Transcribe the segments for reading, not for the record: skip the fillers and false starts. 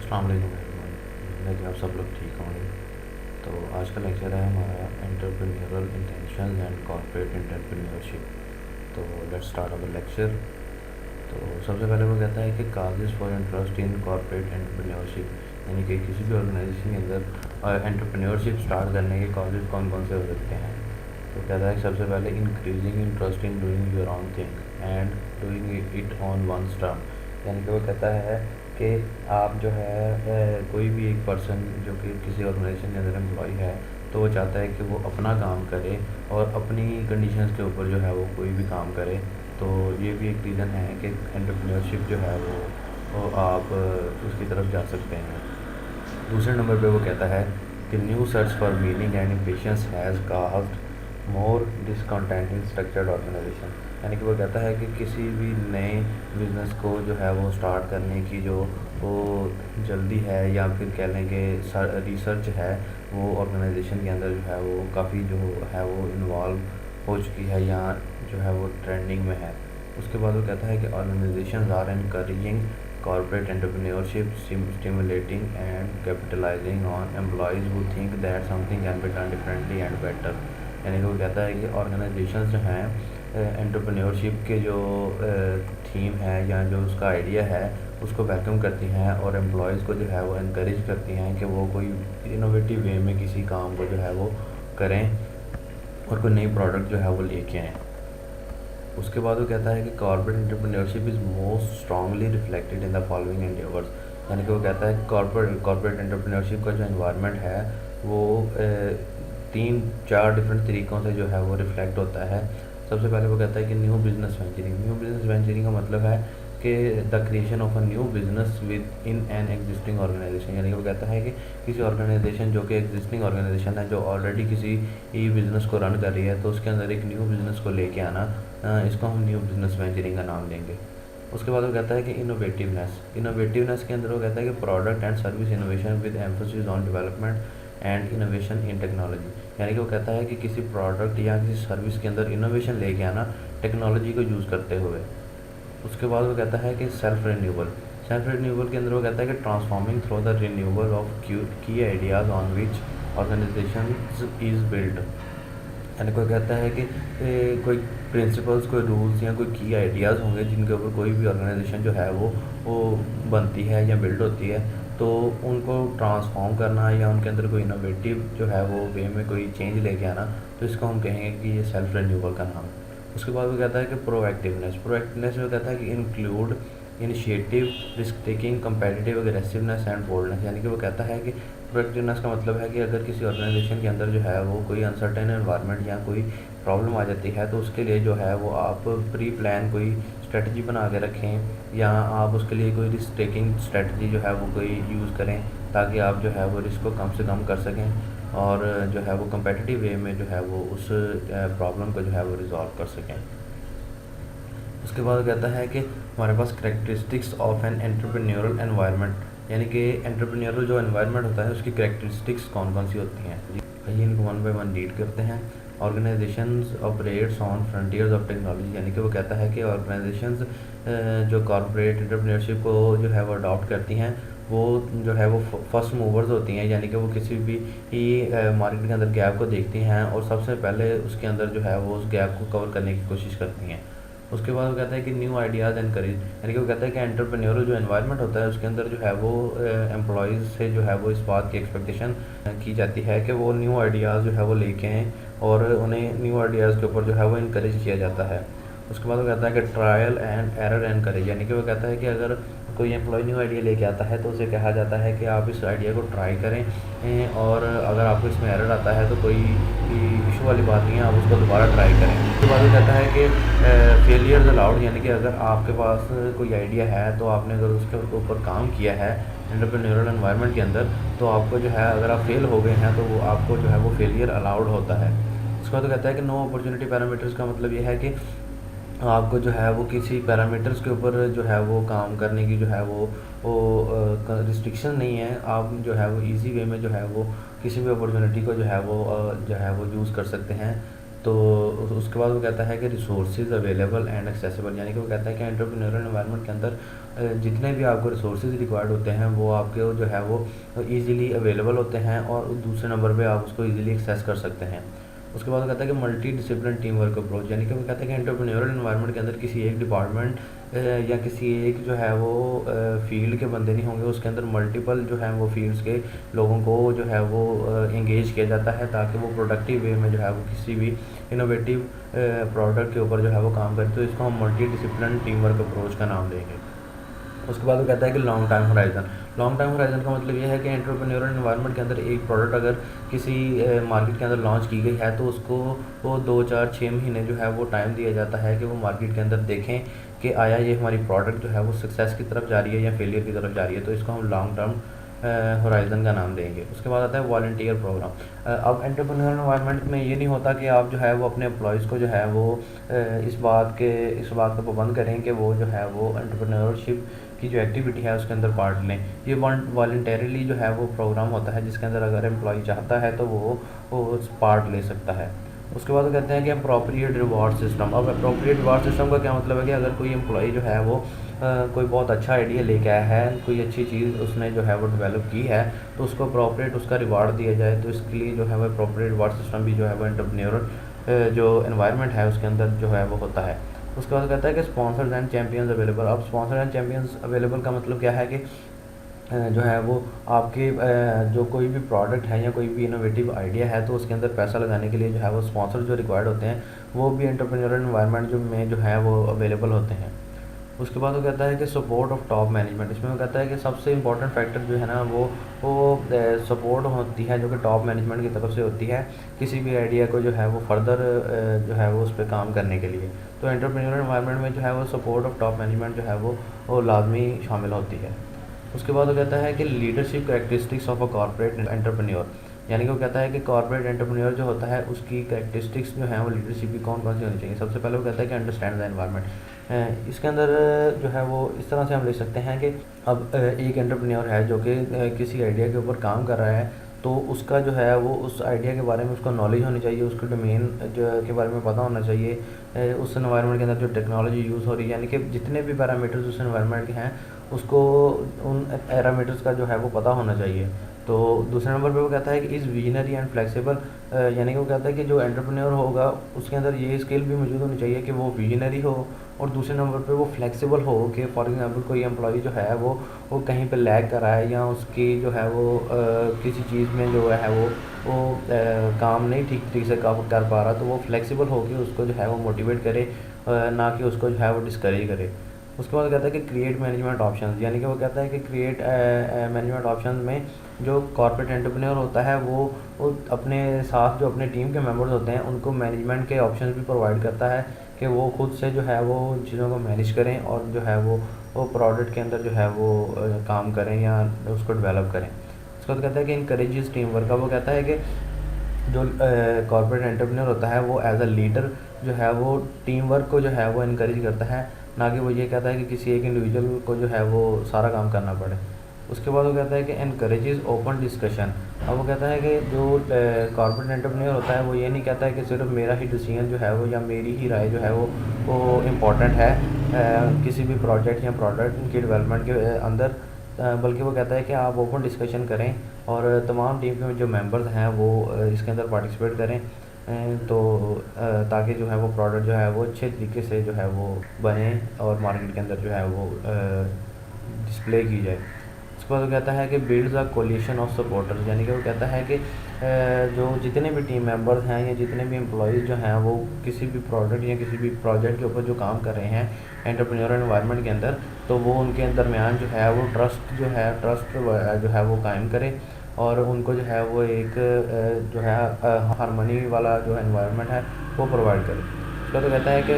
अस्सलाम वालेकुम एवरीवन। उम्मीद है कि आप सब लोग ठीक होंगे। तो आज का लेक्चर है हमारा entrepreneurial intentions and corporate entrepreneurship. तो लेट्स स्टार्ट अवर लेक्चर। तो सबसे पहले वो कहता है कि causes for interest in corporate entrepreneurship, यानी कि किसी भी ऑर्गेनाइजेशन के अंदर एंटरप्रेन्योरशिप स्टार्ट करने के काजेज़ कौन कौन से हो सकते हैं। तो कहता है कि सबसे पहले increasing interest in doing your own thing and doing it on one term, यानी कि वो कहता है कि आप जो है कोई भी एक पर्सन जो कि किसी ऑर्गेनाइजेशन के अंदर एम्प्लॉय है, तो वो चाहता है कि वो अपना काम करे और अपनी कंडीशंस के ऊपर जो है वो कोई भी काम करे। तो ये भी एक रीज़न है कि एंटरप्रेन्योरशिप जो है वो आप उसकी तरफ जा सकते हैं। दूसरे नंबर पे वो कहता है कि new search for meaning and impatience has caused more discontent in structured organisation, यानी कि वो कहता है कि किसी भी नए बिज़नेस को जो है वो स्टार्ट करने की जो वो जल्दी है, या फिर कह लें कि रिसर्च है, वो ऑर्गेनाइजेशन के अंदर जो है वो काफ़ी जो है वो इन्वॉल्व हो चुकी है या जो है वो ट्रेंडिंग में है। उसके बाद वो कहता है कि organisations are encouraging corporate entrepreneurship, stimulating and capitalising on employees who think that something can be done differently and better, यानी कि वो कहता है कि ऑर्गेनाइजेशंस जो हैं एंटरप्रेन्योरशिप के जो थीम है या जो उसका आइडिया है उसको वेलकम करती हैं और एम्प्लॉयज़ को जो है वो इनक्रेज करती हैं कि वो कोई इनोवेटिव वे में किसी काम को जो है वो करें और कोई नई प्रोडक्ट जो है वो लेके आएँ। उसके बाद वो कहता है कि corporate entrepreneurship is most strongly reflected in the following endeavours, यानी कि वो कहता है कि कॉर्पोरेट एंटरप्रेन्योरशिप का जो एनवायरनमेंट है वो तीन चार डिफरेंट तरीक़ों से जो है वो रिफ्लेक्ट होता है। सबसे पहले वो कहता है कि न्यू बिज़नेस वेंचरिंग का मतलब है कि the creation of a new business within an existing organisation, यानी कि वो कहता है कि किसी ऑर्गेनाइजेशन जो कि एग्जिस्टिंग ऑर्गेनाइजेशन है, जो ऑलरेडी किसी ई बिज़नेस को रन कर रही है, तो उसके अंदर एक न्यू बिज़नेस को लेके आना, इसको हम न्यू बिज़नेस वेंचरिंग का नाम देंगे। उसके बाद वो कहता है कि इनोवेटिवनेस के अंदर वो कहता है कि product and service innovation with emphasis on development and innovation in technology, यानी कि वो कहता है कि किसी प्रोडक्ट या किसी सर्विस के अंदर इनोवेशन लेके आना टेक्नोलॉजी को यूज़ करते हुए। उसके बाद वो कहता है कि सेल्फ रिन्यूअल के अंदर वो कहता है कि transforming through the renewal of key ideas on which organization is build, यानी कोई कहता है कि कोई प्रिंसिपल्स, कोई रूल्स या कोई की आइडियाज़ होंगे जिनके ऊपर कोई भी ऑर्गेनाइजेशन जो है वो बनती है या बिल्ड होती है, तो उनको ट्रांसफॉर्म करना या उनके अंदर कोई इनोवेटिव जो है वो वे में कोई चेंज लेके आना, तो इसको हम कहेंगे कि ये सेल्फ रिन्यूअल का नाम है। उसके बाद वो कहता है कि प्रोएक्टिवनेस में कहता है कि include initiative, risk taking, competitive aggressiveness and boldness, यानी कि वो कहता है कि प्रोएक्टिवनेस का मतलब है कि अगर किसी ऑर्गेनाइजेशन के अंदर जो है वो कोई अनसर्टेन एनवायरनमेंट या कोई प्रॉब्लम आ जाती है, तो उसके लिए जो है वो आप प्री प्लान कोई स्ट्रेटजी बना के रखें, या आप उसके लिए कोई रिस्क टेकिंग स्ट्रेटजी जो है वो कोई यूज़ करें, ताकि आप जो है वो रिस्क को कम से कम कर सकें और जो है वो कंपेटिटिव वे में जो है वो उस प्रॉब्लम को जो है वो रिजॉल्व कर सकें। उसके बाद कहता है कि हमारे पास characteristics of an entrepreneurial environment, यानी कि एंटरप्रेन्योरल जो एनवायरनमेंट होता है उसकी करेक्टरिस्टिक्स कौन कौन सी होती हैं। आइए इनको वन बाय वन रीड करते हैं। Organisations operates on frontiers of technology, यानी कि वो कहता है कि ऑर्गेनाइजेशंस जो कॉर्पोरेट एंटरप्रेन्योरशिप को जो है वो अडॉप्ट करती हैं, वो जो है वो फर्स्ट मूवर्स होती हैं, यानी कि वो किसी भी मार्केट के अंदर गैप को देखती हैं और सबसे पहले उसके अंदर जो है वो उस गैप को कवर करने की कोशिश करती हैं। उसके बाद वो कहता है कि न्यू आइडियाज़ एनकरेज, यानी कि वो कहता है कि एंटरप्रेन्योरल जो एनवायरनमेंट होता है उसके अंदर जो है वो एम्प्लॉयज़ से जो है वो इस बात की एक्सपेक्टेशन की जाती है कि वो न्यू आइडियाज़ जो है वो लेके आएँ और उन्हें न्यू आइडियाज़ के ऊपर जो है वो इनकरेज किया जाता है। उसके बाद वो कहता है कि ट्रायल एंड एरर एनकरेज, यानी कि वो कहता है कि अगर कोई एम्प्लॉय न्यू आइडिया लेके आता है तो उसे कहा जाता है कि आप इस आइडिया को ट्राई करें और अगर आपको इसमें एरर आता है तो कोई इशू वाली बात नहीं है, आप उसको दोबारा ट्राई करें। उसके बाद वो कहता है कि फेलियर्स अलाउड, यानी कि अगर आपके पास कोई आइडिया है तो आपने अगर उसके ऊपर काम किया है एंटरप्रेन्योरल एनवायरनमेंट के अंदर, तो आपको जो है अगर आप फेल हो गए हैं तो वो आपको जो है वो फेलियर अलाउड होता है। उसके बाद वो कहता है कि नो अपॉर्चुनिटी पैरामीटर्स का मतलब ये है कि आपको जो है वो किसी पैरामीटर्स के ऊपर जो है वो काम करने की जो है वो रिस्ट्रिक्शन नहीं है, आप जो है वो इजी वे में जो है वो किसी भी अपॉर्चुनिटी को जो है वो यूज़ कर सकते हैं। तो तो उसके बाद वो कहता है कि रिसोर्सेज अवेलेबल एंड एक्सेसिबल, यानी कि वो कहता है कि एंटरप्रेन्योरल एनवायरनमेंट के अंदर जितने भी आपको रिसोर्सेज रिक्वायर्ड होते हैं वो आपके जो है वो ईज़िली अवेलेबल होते हैं और दूसरे नंबर पे आप उसको ईज़िली एक्सेस कर सकते हैं। उसके बाद वो कहता है कि multi discipline team work approach, यानी कि वो कहता है कि एंटरप्रेन्योरल एनवायरनमेंट के अंदर किसी एक डिपार्टमेंट या किसी एक जो है वो फील्ड के बंदे नहीं होंगे, उसके अंदर मल्टीपल जो है वो फील्ड्स के लोगों को जो है वो इंगेज किया जाता है ताकि वो प्रोडक्टिव वे में जो है वो किसी भी इनोवेटिव प्रोडक्ट के ऊपर जो है वो काम करें। तो इसको हम multi discipline team work approach का नाम देंगे। उसके बाद वो कहता है कि long time horizon. Long time horizon का मतलब ये है कि एंटरप्रेन्योरल एनवायरनमेंट के अंदर एक प्रोडक्ट अगर किसी मार्केट के अंदर लॉन्च की गई है तो उसको वो 2 4 6 महीने जो है वो टाइम दिया जाता है कि वो मार्केट के अंदर देखें कि आया ये हमारी प्रोडक्ट जो है वो सक्सेस की तरफ जा रही है या फेलियर की तरफ जा रही है। तो इसको हम लॉन्ग टर्म होराइजन का नाम देंगे। उसके बाद आता है वॉलंटियर प्रोग्राम। अब एंटरप्रेन्योरल एनवायरनमेंट में ये नहीं होता कि आप जो है वो अपने एम्प्लॉयज़ को जो है वो इस बात का पाबंद करें कि वो जो है वो एंटरप्रेन्योरशिप की जो एक्टिविटी है उसके अंदर पार्ट लें। ये वॉलंटरीली जो है वो प्रोग्राम होता है जिसके अंदर अगर एम्प्लॉय चाहता है तो वो पार्ट ले सकता है। उसके बाद वो कहते हैं कि अप्रोप्रिएट रिवॉर्ड सिस्टम। अब अप्रोप्रिएट रिवॉर्ड सिस्टम का क्या मतलब है कि अगर कोई एम्प्लॉय जो है वो कोई बहुत अच्छा आइडिया लेके आया है, कोई अच्छी चीज़ उसने जो है वो डेवलप की है, तो उसको अप्रोप्रिएट उसका रिवार्ड दिया जाए। तो इसके लिए जो है वो अप्रोप्रिएट रिवार्ड सिस्टम भी जो है वो एंटरप्रेन्योरल जो एनवायरनमेंट है उसके अंदर जो है वो होता है। उसके बाद कहता है कि स्पॉन्सर्स एंड चैम्पियंस अवेलेबल। अब स्पॉन्सर एंड चैम्पियंस अवेलेबल का मतलब क्या है कि जो है वो आपके जो कोई भी प्रोडक्ट है या कोई भी इनोवेटिव आइडिया है तो उसके अंदर पैसा लगाने के लिए जो है वो स्पॉन्सर जो रिक्वायर्ड होते हैं वो भी एंटरप्रेन्योरल एनवायरनमेंट जो है वो अवेलेबल होते हैं। उसके बाद वो कहता है कि सपोर्ट ऑफ टॉप मैनेजमेंट। इसमें वो कहता है कि सबसे इंपॉर्टेंट फैक्टर जो है ना वो सपोर्ट होती है जो कि टॉप मैनेजमेंट की तरफ से होती है किसी भी आइडिया को जो है वो फर्दर जो है वो उस पर काम करने के लिए। तो एंटरप्रेन्योरल एनवायरनमेंट में जो है वो सपोर्ट ऑफ टॉप मैनेजमेंट जो है वो लाजमी शामिल होती है। उसके बाद वो कहता है कि leadership characteristics of a corporate entrepreneur, यानी कि वो कहता है कि कॉर्पोरेट एंटरप्रेन्योर जो होता है उसकी कैरेक्टरिस्टिक्स जो है वो लीडरशिप की कौन कौन सी होनी चाहिए। सबसे पहले वो कहता है कि अंडरस्टैंड द एनवायरनमेंट। इसके अंदर जो है वो इस तरह से हम ले सकते हैं कि अब एक एंटरप्रेन्योर है जो कि किसी आइडिया के ऊपर काम कर रहा है, तो उसका जो है वो उस आइडिया के बारे में उसको नॉलेज होनी चाहिए, उसके डोमेन जो के बारे में पता होना चाहिए, उस एनवायरनमेंट के अंदर जो टेक्नोलॉजी यूज़ हो रही है, यानी कि जितने भी पैरामीटर्स उस एनवायरनमेंट के हैं उसको उन पैरामीटर्स का जो है वो पता होना चाहिए। तो दूसरे नंबर पे वो कहता है कि इज़ विजनरी एंड फ्लेक्सिबल, यानी कि वो कहता है कि जो एंटरप्रेन्योर होगा उसके अंदर ये स्किल भी मौजूद होनी चाहिए कि वो विजनरी हो और दूसरे नंबर पे वो फ्लेक्सिबल हो कि फॉर एग्जांपल कोई एम्प्लॉय जो है वो कहीं पे लैग कर रहा है या उसकी जो है वो किसी चीज़ में जो है वो काम नहीं ठीक तरीके से कर पा रहा, तो वो फ्लेक्सिबल हो के उसको जो है वो मोटिवेट करे, ना कि उसको जो है वो डिस्करेज करे। उसके बाद कहता है कि क्रिएट मैनेजमेंट ऑप्शंस, यानी कि वो कहता है कि क्रिएट मैनेजमेंट ऑप्शंस में जो कॉर्पोरेट एंटरप्रेन्योर होता है वो अपने साथ जो अपने टीम के मेंबर्स होते हैं उनको मैनेजमेंट के ऑप्शंस भी प्रोवाइड करता है कि वो खुद से जो है वो चीज़ों को मैनेज करें और जो है वो प्रोडक्ट के अंदर जो है वो काम करें या उसको डेवलप करें। उसके बाद कहता है कि इनकरेजेस टीम वर्क। वो कहता है कि जो कॉर्पोरेट एंटरप्रेन्योर होता है वो एज अ लीडर जो है वो टीम वर्क को जो है वो इनकरेज करता है, ना कि वो ये कहता है कि किसी एक इंडिविजुअल को जो है वो सारा काम करना पड़े। उसके बाद वो कहता है कि एनकरेजेस ओपन डिस्कशन। अब वो कहता है कि जो कॉर्पोरेट एंटरप्रेन्योर होता है वो ये नहीं कहता है कि सिर्फ मेरा ही डिसीजन जो है वो या मेरी ही राय जो है वो इम्पॉर्टेंट है किसी भी प्रोजेक्ट या प्रोडक्ट की डेवलपमेंट के अंदर, बल्कि वो कहता है कि आप ओपन डिस्कशन करें और तमाम टीम के जो मेंबर्स हैं वो इसके अंदर पार्टिसिपेट करें, तो ताकि जो है वो प्रोडक्ट जो है वो अच्छे तरीके से जो है वो बने और मार्केट के अंदर जो है वो डिस्प्ले की जाए। उसके बाद वो कहता है कि builds a collision of supporters, यानी कि वो कहता है कि जो जितने भी टीम मेंबर्स हैं या जितने भी एम्प्लॉयज़ जो हैं वो किसी भी प्रोडक्ट या किसी भी प्रोजेक्ट के ऊपर जो काम कर रहे हैं एंटरप्रेन्योरल एनवायरनमेंट के अंदर, तो वो उनके दरमियान जो है वो ट्रस्ट जो है वो कायम करे और उनको जो है वो एक जो है हारमोनी वाला जो एनवायरनमेंट है वो प्रोवाइड करे। उसका तो कहता है कि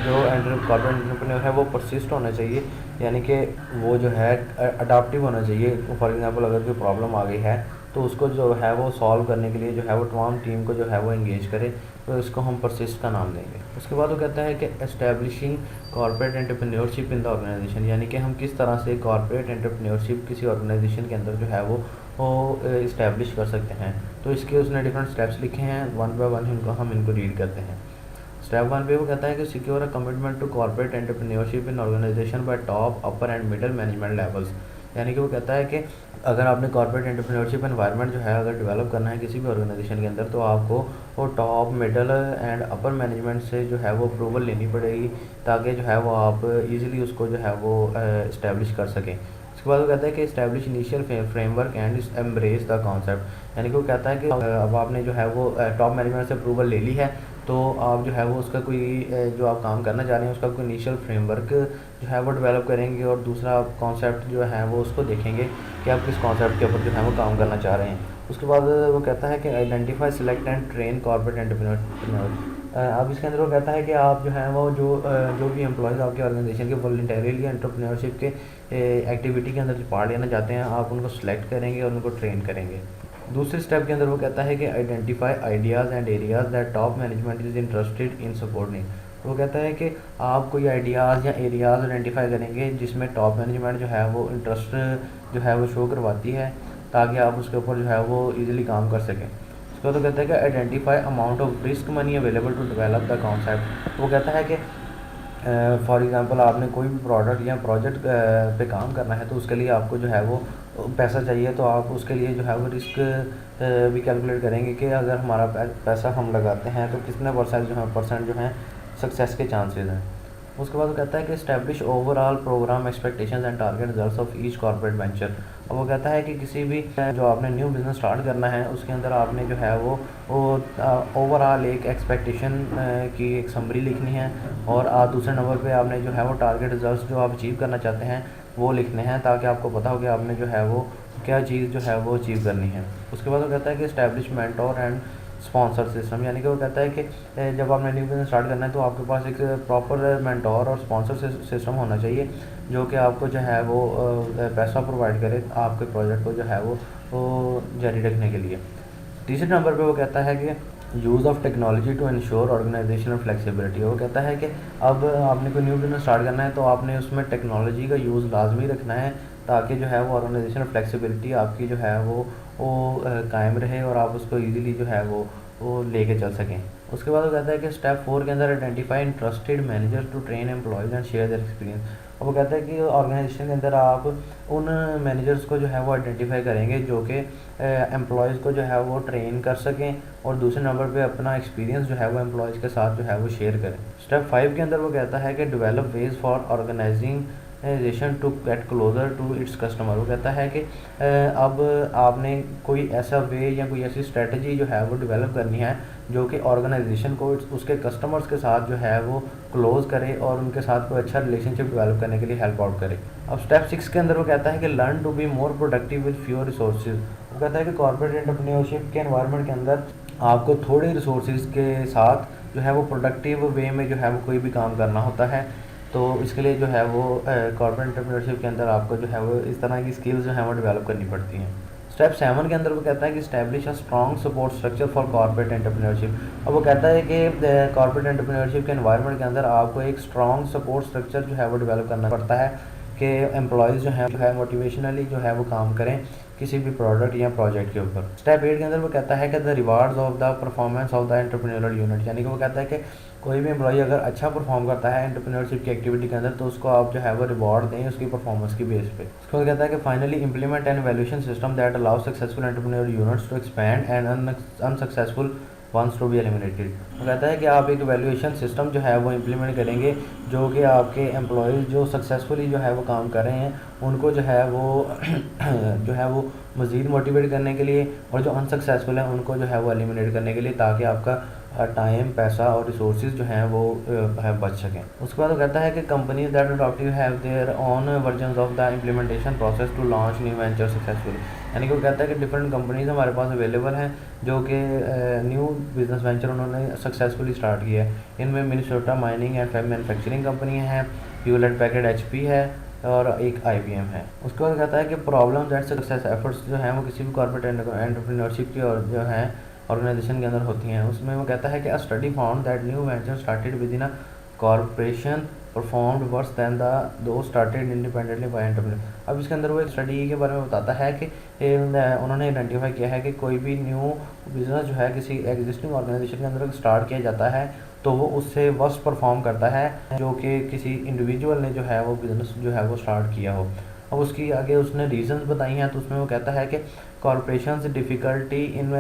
जो कॉर्पोरेट एंटरप्रेन्योर है वो परसिस्ट होना चाहिए, यानी कि वो जो है अडाप्टिव होना चाहिए। फॉर एग्जांपल अगर कोई प्रॉब्लम आ गई है तो उसको जो है वो सॉल्व करने के लिए जो है वो तमाम टीम को जो है वो एंगेज करे, तो इसको हम परसिस्ट का नाम देंगे। उसके बाद वो कहता है कि establishing corporate entrepreneurship in the organisation, यानी कि हम किस तरह से कॉर्पोरेट एंटरप्रेन्योरशिप किसी ऑर्गेनाइजेशन के अंदर जो है वो वो इस्टेब्लिश कर सकते हैं। तो इसके उसने डिफरेंट स्टेप्स लिखे हैं, वन बाय वन इनको रीड करते हैं। स्टेप 1 पे वो कहता है कि secure a commitment to corporate entrepreneurship in organisation by top, upper and middle management levels. यानी कि वो कहता है कि अगर आपने कॉर्पोरेट एंटरप्रेन्योरशिप एनवायरनमेंट जो है अगर डेवलप करना है किसी भी ऑर्गेनाइजेशन के अंदर, तो आपको वो top, middle and upper management से जो है वो अप्रूवल लेनी पड़ेगी, ताकि जो है वो आप इजीली उसको जो है वो इस्टेब्लिश कर सकें। उसके बाद वो कहता है कि establish initial framework and embrace the concept. यानी कि वो कहता है कि अब आपने जो है वो टॉप मैनेजमेंट से अप्रूवल ले ली है, तो आप जो है वो उसका कोई जो आप काम करना चाह रहे हैं उसका कोई इनिशियल फ्रेमवर्क जो है वो डेवलप करेंगे, और दूसरा कॉन्सेप्ट जो है वो उसको देखेंगे कि आप किस कॉन्सेप्ट के ऊपर जो है वो काम करना चाह रहे हैं। उसके बाद वो कहता है कि identify, select and train corporate entrepreneur. अब इसके अंदर वो कहता है कि आप जो है वो जो भी एम्प्लॉयज़ आपके ऑर्गेनाइजेशन के वॉलंटरीली एंटरप्रेन्योरशिप के एक्टिविटी के अंदर जो पार्ट लेना चाहते हैं, आप उनको सेलेक्ट करेंगे और उनको ट्रेन करेंगे। दूसरे स्टेप के अंदर वो कहता है कि identify ideas and areas that top management is interested in supporting. वो कहता है कि आप कोई आइडियाज़ या एरियाज़ आइडेंटिफाई करेंगे जिसमें टॉप मैनेजमेंट जो है वो इंटरेस्ट जो है वो शो करवाती है, ताकि आप उसके ऊपर जो है वो इजीली काम कर सकें। उसके बाद वो कहता है कि identify amount of risk money available to develop the concept. वो कहता है कि फॉर एग्ज़ाम्पल आपने कोई भी प्रोडक्ट या प्रोजेक्ट पे काम करना है, तो उसके लिए आपको जो है वो पैसा चाहिए, तो आप उसके लिए जो है वो रिस्क भी कैलकुलेट करेंगे कि अगर हमारा पैसा हम लगाते हैं तो कितने परसेंट जो है सक्सेस के चांसेस हैं। उसके बाद वो कहता है कि establish overall programme expectations and target results of each corporate venture. अब वो कहता है कि किसी भी जो आपने न्यू बिज़नेस स्टार्ट करना है उसके अंदर आपने जो है वो ओवरऑल एक एक्सपेक्टेशन की एक समरी लिखनी है, और आप दूसरे नंबर पे आपने जो है वो टारगेट रिजल्ट्स जो आप अचीव करना चाहते हैं वो लिखने हैं, ताकि आपको पता हो कि आपने जो है वो क्या चीज़ जो है वो अचीव करनी है। उसके बाद वो कहता है कि इस्टेब्लिशमेंट और एंड स्पॉन्सर सिस्टम। यानी कि वो कहता है कि जब आपने न्यू बिज़नेस स्टार्ट करना है तो आपके पास एक प्रॉपर मेंटोर और स्पॉन्सर सिस्टम होना चाहिए, जो कि आपको जो है वो पैसा प्रोवाइड करे आपके प्रोजेक्ट को जो है वो जारी रखने के लिए। तीसरे नंबर पे वो कहता है कि use of technology to ensure organisational flexibility. वो कहता है कि अब आपने कोई न्यू बिज़नेस स्टार्ट करना है तो आपने उसमें टेक्नोलॉजी का यूज़ लाजमी रखना है, ताकि जो है वो ऑर्गेनाइजेशनल फ्लेक्सिबिलिटी आपकी जो है वो कायम रहे और आप उसको ईज़िली जो है वो लेके चल सकें। उसके बाद वो कहता है कि स्टेप 4 के अंदर identify interested manager to train employees and share their experience. अब वो कहता है कि ऑर्गेनाइजेशन के अंदर आप उन मैनेजर्स को जो है वो आइडेंटिफाई करेंगे जो कि एम्प्लॉयज़ को जो है वो ट्रेन कर सकें, और दूसरे नंबर पे अपना एक्सपीरियंस जो है वो एम्प्लॉयज़ के साथ जो है वो शेयर करें। स्टेप 5 के अंदर वो कहता है कि develop ways for organisation to get closer to its customer. वो कहता है कि अब आपने कोई ऐसा वे या कोई ऐसी स्ट्रेटजी जो है वो डेवलप करनी है जो कि ऑर्गेनाइजेशन को उसके कस्टमर्स के साथ जो है वो क्लोज़ करे और उनके साथ कोई अच्छा रिलेशनशिप डेवलप करने के लिए हेल्प आउट करे। अब स्टेप 6 के अंदर वो कहता है कि learn to be more productive with fewer resources. वो कहता है कि कॉर्पोरेट एंटरप्रेन्योरशिप के एनवायरनमेंट के अंदर आपको थोड़े रिसोर्सेज के साथ जो है वो प्रोडक्टिव वे में जो है वो कोई भी काम करना होता है, तो इसके लिए जो है वो कॉर्पोरेट एंटरप्रेन्योरशिप के अंदर आपको जो है वो इस तरह की स्किल्स जो है वो डेवलप करनी पड़ती हैं। स्टेप 7 के अंदर वो कहता है कि establish a strong support structure for corporate entrepreneurship. अब वो कहता है कि कॉर्पोरेट एंटरप्रेन्योरशिप के एनवायरनमेंट के अंदर आपको एक स्ट्रॉन्ग सपोर्ट स्ट्रक्चर जो है वो डेवलप करना पड़ता है कि एम्प्लॉयज़ जो है मोटिवेशनली जो है वो काम करें किसी भी प्रोडक्ट या प्रोजेक्ट के ऊपर। स्टेप 8 के अंदर वो कहता है कि the rewards of the performance of the entrepreneurial unit. यानी कि वो कहता है कि कोई भी एम्प्लॉई अगर अच्छा परफॉर्म करता है एंटरप्रेन्योरशिप की एक्टिविटी के अंदर, तो उसको आप जो है वो रिवॉर्ड दें उसकी परफॉर्मेंस की बेस पे। उसके बाद कहता है कि finally implement an valuation system that allow successful entrepreneurial units to expand and unsuccessful ones to be eliminated. वो कहता है कि आप एक वैल्यूएशन सिस्टम जो है वो इम्प्लीमेंट करेंगे जो कि आपके एम्प्लॉयज़ जो सक्सेसफुली जो है वो काम कर रहे हैं उनको जो है वो जो है वो मज़ीद मोटिवेट करने के लिए, और जो अनसक्सेसफुल हैं उनको जो है वो एलिमिनेट करने के लिए, ताकि आपका टाइम, पैसा और रिसोर्सेज जो हैं वो बच सकें। उसके बाद वो कहता है कि companies that adoptive have their own versions of the implementation process to launch new venture successfully. यानी कि वो कहता है कि डिफरेंट कंपनीज हमारे पास अवेलेबल हैं जो कि न्यू बिजनेस वेंचर उन्होंने सक्सेसफुली स्टार्ट किया है। इनमें Minnesota mining and manufacturing company हैं, ह्यूलेट पैकर्ड HP है, और एक IBM है। उसके बाद कहता है कि प्रॉब्लम दैट सक्सेस एफर्ट्स जो हैं वो किसी भी कॉर्पोरेट एंटरप्रेन्योरशिप की और जो हैं ऑर्गेनाइजेशन के अंदर होती हैं। उसमें वो कहता है कि अ study found that new venture started with in a corporation performed verse then the दो स्टार्टेड इंडिपेंडेंटली बाय एंटरप्रेन्योर। अब इसके अंदर वो एक स्टडी के बारे में बताता है कि उन्होंने आइडेंटिफाई किया है कि कोई भी न्यू बिजनेस जो है किसी एग्जिस्टिंग ऑर्गेनाइजेशन के अंदर स्टार्ट किया जाता है तो वो उससे वर्स्ट परफॉर्म करता है जो कि किसी इंडिविजुअल ने जो है वो बिज़नेस जो है वो स्टार्ट किया हो। अब उसकी आगे उसने रीजंस बताई हैं, तो उसमें वो कहता है कि corporations difficulty in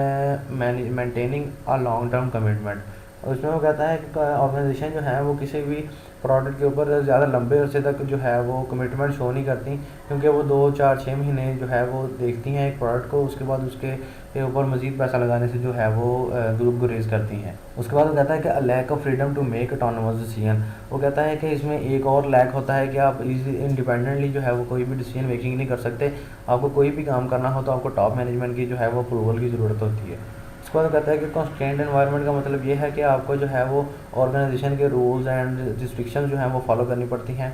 maintaining a long term commitment. उसमें वो कहता है कि ऑर्गेनाइजेशन जो है वो किसी भी प्रोडक्ट के ऊपर ज़्यादा लंबे अरसे तक जो है वो कमिटमेंट शो नहीं करती, क्योंकि वो 2 4 6 महीने जो है वो देखती हैं एक प्रोडक्ट को, उसके बाद उसके ऊपर मज़ीद पैसा लगाने से जो है वो गुरेज करती हैं। उसके बाद वो कहता है कि lack of freedom to make autonomous decision. वो कहता है कि इसमें एक और लैक होता है कि आप इंडिपेंडेंटली जो है वो कोई भी डिसीजन मेकिंग नहीं कर सकते। आपको कोई भी काम करना हो तो आपको टॉप मैनेजमेंट की जो है वो अप्रूवल की ज़रूरत होती है। उसके बाद कहता है कि कॉन्स्टेंट एनवायरनमेंट का मतलब ये है कि आपको जो है वो ऑर्गेनाइजेशन के रूल्स एंड रिस्ट्रिक्शन जो हैं वो फॉलो करनी पड़ती हैं,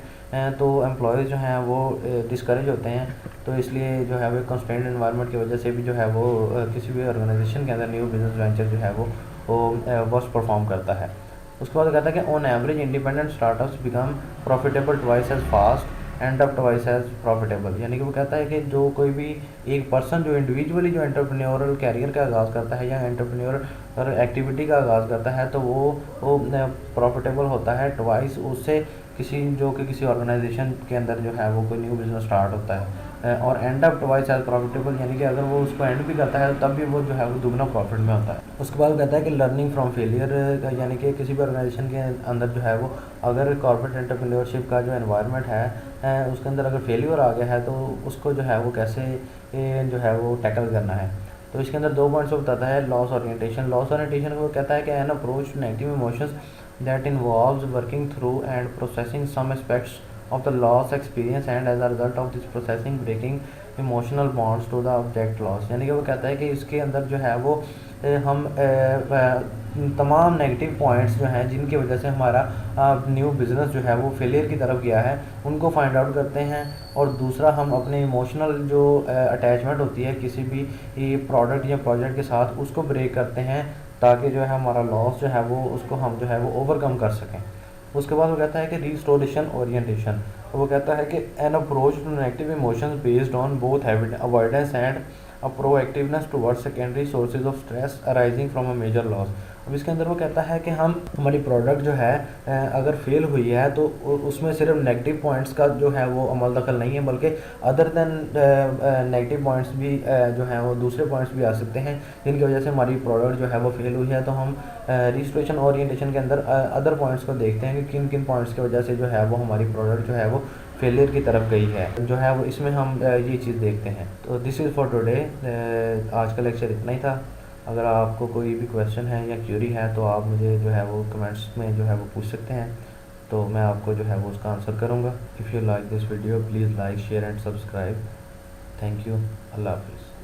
तो एम्प्लॉयज़ जो हैं वो डिस्करेज होते हैं। तो इसलिए जो है वो कॉन्स्टेंट एनवायरनमेंट की वजह से भी जो है वो किसी भी ऑर्गेनाइजेशन के अंदर न्यू बिजनेस वेंचर जो है वो वर्स्ट परफॉर्म करता है। उसके बाद कहता है कि on average independent startups become profitable twice as fast end up twice as profitable. यानी कि वो कहता है कि जो कोई भी एक पर्सन जो इंडिविजुअली जो एंटरप्रेन्योरल कैरियर का आगाज़ करता है या एंटरप्रेन्योरल एक्टिविटी का आगाज़ करता है तो वो प्रॉफिटेबल होता है ट्वाइस उससे किसी ऑर्गेनाइजेशन के अंदर जो है वो कोई न्यू बिजनेस स्टार्ट होता है। और end up twice as profitable, यानी कि अगर वो उसको एंड भी करता है तब भी वो जो है वो दुगना प्रॉफिट में होता है। उसके बाद कहता है कि लर्निंग फ्रॉम फेलियर, यानी कि किसी भी ऑर्गेनाइजेशन के अंदर जो है वो अगर कॉर्पोरेट एंटरप्रेन्योरशिप का जो एनवायरनमेंट है उसके अंदर अगर फेलियर आ गया है तो उसको जो है वो कैसे जो है वो टैकल करना है। तो इसके अंदर 2 पॉइंट्स बताता है। लॉस ओरिएंटेशन को कहता है कि an approach to negative emotions that involves working through and processing some aspects of the loss experience and as a result of this processing breaking emotional bonds to the object loss। यानी कि वो कहता है कि इसके अंदर जो है वो हम तमाम नेगेटिव पॉइंट्स जो हैं जिनकी वजह से हमारा न्यू बिज़नेस जो है वो फेलियर की तरफ गया है उनको फाइंड आउट करते हैं, और दूसरा हम अपने इमोशनल जो अटैचमेंट होती है किसी भी प्रोडक्ट या प्रोजेक्ट के साथ उसको ब्रेक करते हैं ताकि जो है हमारा लॉस जो है वो उसको हम जो है वो ओवरकम कर सकें। उसके बाद वो कहता है कि रिस्टोरेशन ओरिएंटेशन, वो कहता है कि an approach to negative emotions based on both habit avoidance and a proactiveness towards secondary sources of stress arising from a major loss. अब इसके अंदर वो कहता है कि हमारी प्रोडक्ट जो है अगर फेल हुई है तो उसमें सिर्फ नेगेटिव पॉइंट्स का जो है वो अमल दखल नहीं है, बल्कि अदर दैन नेगेटिव पॉइंट्स भी जो हैं वो दूसरे पॉइंट्स भी आ सकते हैं जिनकी वजह से हमारी प्रोडक्ट जो है वो फेल हुई है। तो हम रिस्टोरेशन ओरिएंटेशन के अंदर अदर पॉइंट्स को देखते हैं कि किन किन पॉइंट्स की वजह से जो है वो हमारी प्रोडक्ट जो है वो फेलियर की तरफ गई है, जो है वो इसमें हम ये चीज़ देखते हैं। तो दिस इज़ फॉर टुडे। आज का लेक्चर इतना ही था। अगर आपको कोई भी क्वेश्चन है या क्यूरी है तो आप मुझे जो है वो कमेंट्स में जो है वो पूछ सकते हैं, तो मैं आपको जो है वो उसका आंसर करूँगा। If you like this video please like share and subscribe. Thank you. अल्लाह हाफिज़।